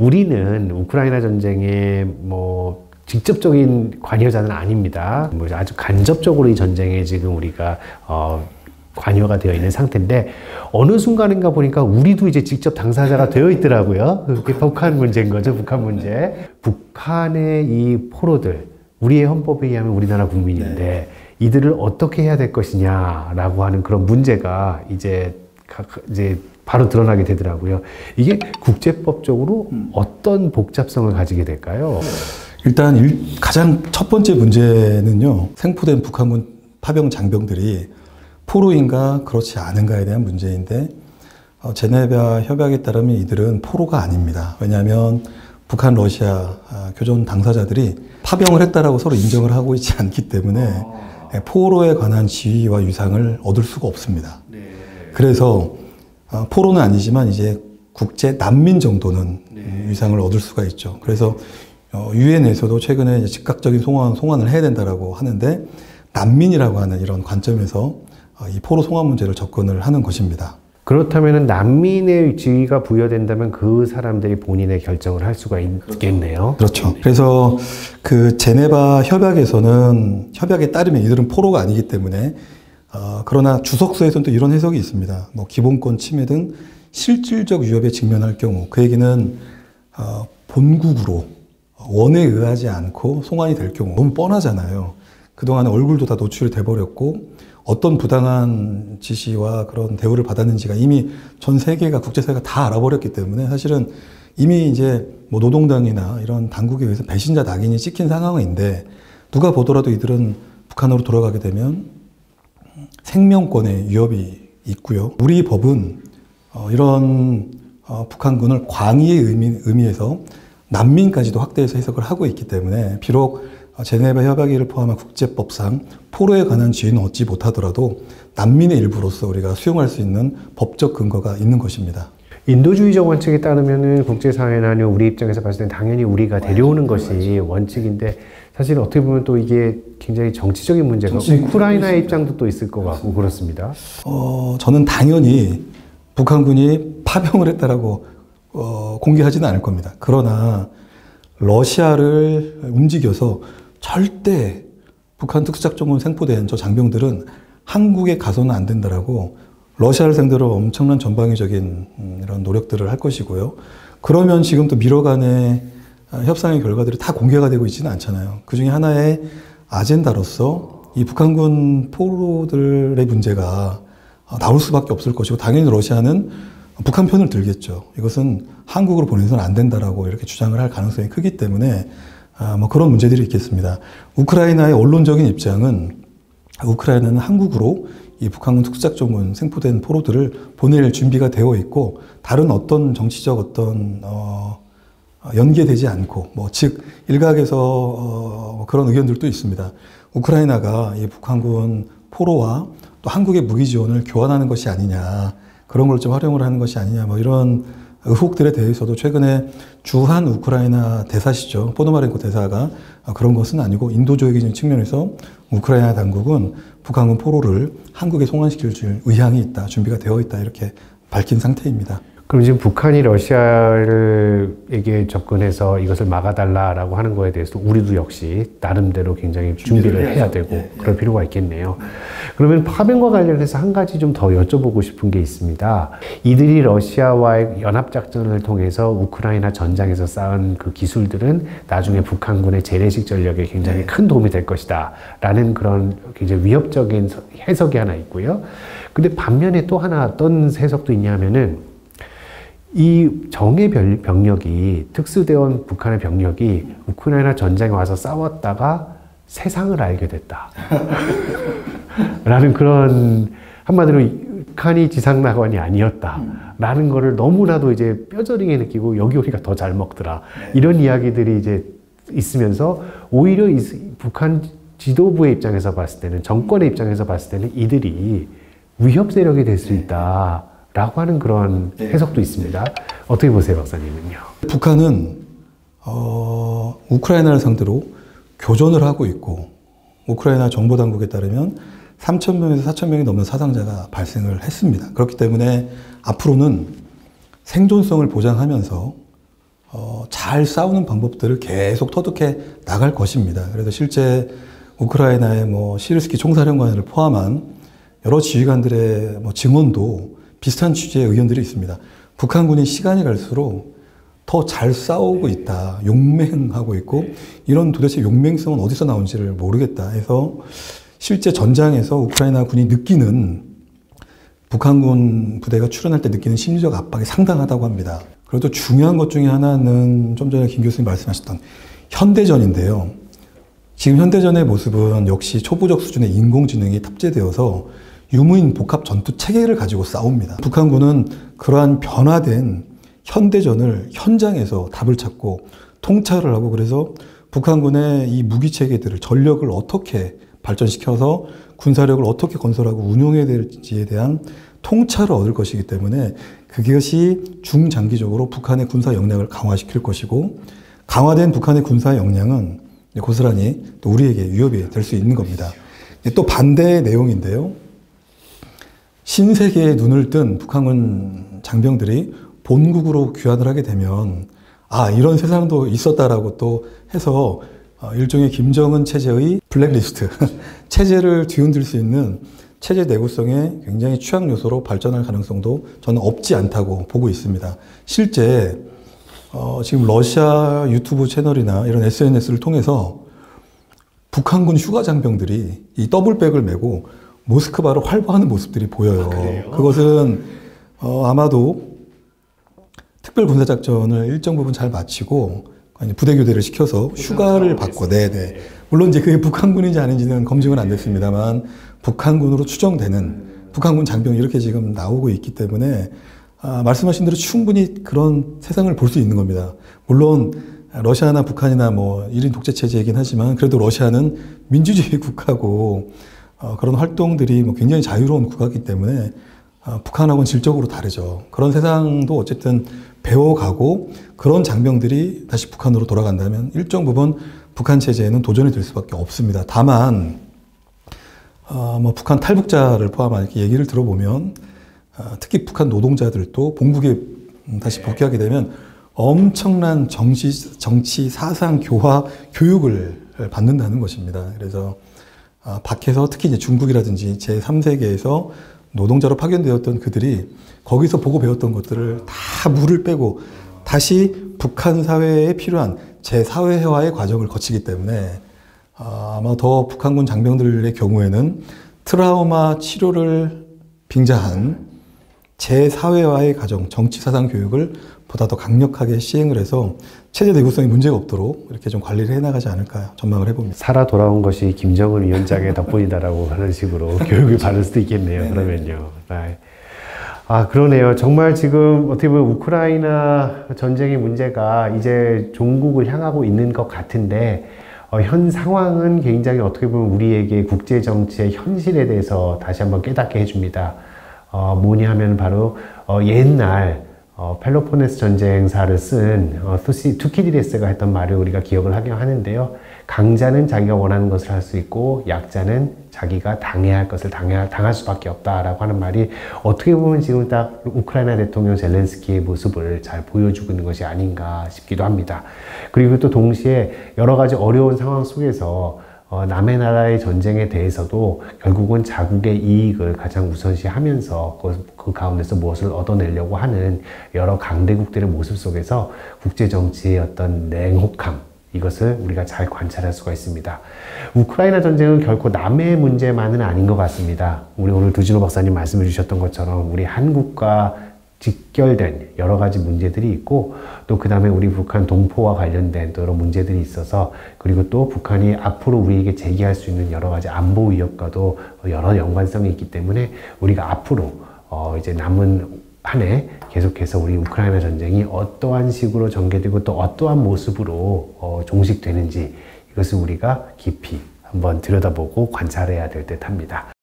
우리는 우크라이나 전쟁에 뭐 직접적인 관여자는 아닙니다. 뭐 아주 간접적으로 이 전쟁에 지금 우리가 관여가 되어 있는 상태인데 어느 순간인가 보니까 우리도 이제 직접 당사자가 되어 있더라고요. 그게 북한 문제인 거죠. 북한 문제. 북한의 이 포로들, 우리의 헌법에 의하면 우리나라 국민인데 이들을 어떻게 해야 될 것이냐라고 하는 그런 문제가 이제 바로 드러나게 되더라고요. 이게 국제법적으로 어떤 복잡성을 가지게 될까요? 일단 가장 첫 번째 문제는요, 생포된 북한군 파병 장병들이 포로인가 그렇지 않은가에 대한 문제인데, 제네바 협약에 따르면 이들은 포로가 아닙니다. 왜냐하면 북한, 러시아 교전 당사자들이 파병을 했다라고 서로 인정을 하고 있지 않기 때문에 포로에 관한 지위와 유상을 얻을 수가 없습니다. 그래서 포로는 아니지만 이제 국제 난민 정도는 유상을 얻을 수가 있죠. 그래서 유엔에서도 최근에 이제 즉각적인 송환을 해야 된다라고 하는데, 난민이라고 하는 이런 관점에서 이 포로 송환 문제를 접근을 하는 것입니다. 그렇다면 난민의 지위가 부여된다면 그 사람들이 본인의 결정을 할 수가 있겠네요. 그렇죠. 그래서 그 제네바 협약에서는, 협약에 따르면 이들은 포로가 아니기 때문에, 그러나 주석서에서는 또 이런 해석이 있습니다. 뭐 기본권 침해 등 실질적 위협에 직면할 경우, 그 얘기는 본국으로 원에 의하지 않고 송환이 될 경우, 너무 뻔하잖아요. 그동안에 얼굴도 다 노출이 돼버렸고 어떤 부당한 지시와 그런 대우를 받았는지가 이미 전 세계가, 국제사회가 다 알아버렸기 때문에 사실은 이미 이제 뭐 노동당이나 이런 당국에 의해서 배신자 낙인이 찍힌 상황인데, 누가 보더라도 이들은 북한으로 돌아가게 되면 생명권의 위협이 있고요. 우리 법은 이런 북한군을 광의의 의미에서 난민까지도 확대해서 해석을 하고 있기 때문에, 비록 제네바 협약을 포함한 국제법상 포로에 관한 지위는 얻지 못하더라도 난민의 일부로서 우리가 수용할 수 있는 법적 근거가 있는 것입니다. 인도주의적 원칙에 따르면은 국제사회나 아니면 우리 입장에서 봤을 때 당연히 우리가 데려오는 것이 원칙인데, 사실 어떻게 보면 또 이게 굉장히 정치적인 문제가 우크라이나의 입장도 또 있을 것 같고 그렇습니다. 저는 당연히 북한군이 파병을 했다라고 공개하지는 않을 겁니다. 그러나 러시아를 움직여서 절대 북한 특수작전군 생포된 저 장병들은 한국에 가서는 안 된다라고 러시아를 상대로 엄청난 전방위적인 이런 노력들을 할 것이고요. 그러면 지금 또 미뤄간의 협상의 결과들이 다 공개가 되고 있지는 않잖아요. 그 중에 하나의 아젠다로서 이 북한군 포로들의 문제가 나올 수밖에 없을 것이고, 당연히 러시아는 북한 편을 들겠죠. 이것은 한국으로 보내서는 안 된다라고 이렇게 주장을 할 가능성이 크기 때문에 뭐 그런 문제들이 있겠습니다. 우크라이나의 언론적인 입장은, 우크라이나는 한국으로 이 북한군 특수작전군 생포된 포로들을 보낼 준비가 되어 있고, 다른 어떤 정치적 어떤 연계되지 않고, 뭐 즉 일각에서 그런 의견들도 있습니다. 우크라이나가 이 북한군 포로와 또 한국의 무기 지원을 교환하는 것이 아니냐, 그런 걸 좀 활용을 하는 것이 아니냐, 뭐 이런 의혹들에 대해서도 최근에 주한 우크라이나 대사시죠, 포노마렌코 대사가 그런 것은 아니고 인도주의적인 측면에서 우크라이나 당국은 북한군 포로를 한국에 송환시킬 의향이 있다, 준비가 되어 있다, 이렇게 밝힌 상태입니다. 그럼 지금 북한이 러시아에게 접근해서 이것을 막아달라라고 하는 거에 대해서 우리도 역시 나름대로 굉장히 준비를 해야 되고 그럴 필요가 있겠네요. 그러면 파병과 관련해서 한 가지 좀 더 여쭤보고 싶은 게 있습니다. 이들이 러시아와의 연합작전을 통해서 우크라이나 전장에서 쌓은 그 기술들은 나중에 북한군의 재래식 전력에 굉장히 큰 도움이 될 것이다 라는 그런 굉장히 위협적인 해석이 하나 있고요. 근데 반면에 또 하나 어떤 해석도 있냐면은, 이 정예 병력이, 특수대원 북한의 병력이 우크라이나 전장에 와서 싸웠다가 세상을 알게 됐다 라는 그런, 한마디로 북한이 지상낙원이 아니었다 라는 거를 너무나도 이제 뼈저리게 느끼고, 여기 우리가 더 잘 먹더라, 이런 이야기들이 이제 있으면서, 오히려 북한 지도부의 입장에서 봤을 때는, 정권의 입장에서 봤을 때는 이들이 위협 세력이 될 수 있다 라고 하는 그런 해석도 있습니다. 어떻게 보세요, 박사님은요? 북한은 우크라이나를 상대로 교전을 하고 있고, 우크라이나 정보당국에 따르면 3,000명에서 4,000명이 넘는 사상자가 발생을 했습니다. 그렇기 때문에 앞으로는 생존성을 보장하면서 잘 싸우는 방법들을 계속 터득해 나갈 것입니다. 그래서 실제 우크라이나의 시르스키 총사령관을 포함한 여러 지휘관들의 증언도 비슷한 취지의 의견들이 있습니다. 북한군이 시간이 갈수록 더 잘 싸우고 있다, 용맹하고 있고, 이런 도대체 용맹성은 어디서 나온지를 모르겠다 해서 실제 전장에서 우크라이나 군이 느끼는, 북한군 부대가 출현할 때 느끼는 심리적 압박이 상당하다고 합니다. 그리고 또 중요한 것 중에 하나는 좀 전에 김 교수님 말씀하셨던 현대전인데요. 지금 현대전의 모습은 역시 초보적 수준의 인공지능이 탑재되어서 유무인 복합 전투 체계를 가지고 싸웁니다. 북한군은 그러한 변화된 현대전을 현장에서 답을 찾고 통찰을 하고, 그래서 북한군의 이 무기 체계들을, 전력을 어떻게 발전시켜서 군사력을 어떻게 건설하고 운용해야 될지에 대한 통찰을 얻을 것이기 때문에 그것이 중장기적으로 북한의 군사 역량을 강화시킬 것이고, 강화된 북한의 군사 역량은 고스란히 또 우리에게 위협이 될 수 있는 겁니다. 또 반대의 내용인데요. 신세계에 눈을 뜬 북한군 장병들이 본국으로 귀환을 하게 되면 이런 세상도 있었다라고 또 해서 일종의 김정은 체제의 블랙리스트 체제를 뒤흔들 수 있는 체제 내구성의 굉장히 취약 요소로 발전할 가능성도 저는 없지 않다고 보고 있습니다. 실제 지금 러시아 유튜브 채널이나 이런 SNS를 통해서 북한군 휴가 장병들이 이 더블백을 메고 모스크바로 활보하는 모습들이 보여요. 그것은 아마도 특별 군사작전을 일정 부분 잘 마치고 부대 교대를 시켜서 휴가를 받고, 네네. 물론 이제 그게 북한군인지 아닌지는 검증은 안 됐습니다만, 북한군으로 추정되는 북한군 장병이 이렇게 지금 나오고 있기 때문에, 말씀하신 대로 충분히 그런 세상을 볼 수 있는 겁니다. 물론, 러시아나 북한이나 1인 독재 체제이긴 하지만, 그래도 러시아는 민주주의 국가고, 그런 활동들이 굉장히 자유로운 국가이기 때문에, 북한하고는 질적으로 다르죠. 그런 세상도 어쨌든 배워가고, 그런 장병들이 다시 북한으로 돌아간다면 일정 부분 북한 체제에는 도전이 될 수밖에 없습니다. 다만 북한 탈북자를 포함한 이렇게 얘기를 들어보면, 특히 북한 노동자들도 본국에 다시 복귀하게 되면 엄청난 정치 사상 교화 교육을 받는다는 것입니다. 그래서 밖에서 특히 이제 중국이라든지 제3세계에서 노동자로 파견되었던 그들이 거기서 보고 배웠던 것들을 다 물을 빼고 다시 북한 사회에 필요한 재사회화의 과정을 거치기 때문에 아마 더 북한군 장병들의 경우에는 트라우마 치료를 빙자한 재사회화의 과정, 정치사상 교육을 보다 더 강력하게 시행을 해서 체제 내구성에 문제가 없도록 이렇게 좀 관리를 해나가지 않을까 전망을 해봅니다. 살아 돌아온 것이 김정은 위원장의 덕분이다라고 하는 식으로 교육을 받을 수도 있겠네요. 네네. 그러면요. 그러네요. 정말 지금 어떻게 보면 우크라이나 전쟁의 문제가 이제 종국을 향하고 있는 것 같은데, 현 상황은 굉장히 어떻게 보면 우리에게 국제 정치의 현실에 대해서 다시 한번 깨닫게 해줍니다. 뭐냐 하면 바로 옛날 펠로포네스 전쟁사를 쓴 투키디데스가 했던 말을 우리가 기억을 하긴 하는데요. 강자는 자기가 원하는 것을 할 수 있고, 약자는 자기가 당해야 할 것을 당할 수밖에 없다라고 하는 말이 어떻게 보면 지금 딱 우크라이나 대통령 젤렌스키의 모습을 잘 보여주고 있는 것이 아닌가 싶기도 합니다. 그리고 또 동시에 여러 가지 어려운 상황 속에서 남의 나라의 전쟁에 대해서도 결국은 자국의 이익을 가장 우선시하면서 그 가운데서 무엇을 얻어내려고 하는 여러 강대국들의 모습 속에서 국제정치의 어떤 냉혹함, 이것을 우리가 잘 관찰할 수가 있습니다. 우크라이나 전쟁은 결코 남의 문제만은 아닌 것 같습니다. 우리 오늘 두진호 박사님 말씀해 주셨던 것처럼 우리 한국과 직결된 여러 가지 문제들이 있고, 또 그 다음에 우리 북한 동포와 관련된 또 여러 문제들이 있어서, 그리고 또 북한이 앞으로 우리에게 제기할 수 있는 여러 가지 안보 위협과도 여러 연관성이 있기 때문에 우리가 앞으로 이제 남은 한 해 계속해서 우리 우크라이나 전쟁이 어떠한 식으로 전개되고 또 어떠한 모습으로 종식되는지, 이것을 우리가 깊이 한번 들여다보고 관찰해야 될 듯 합니다.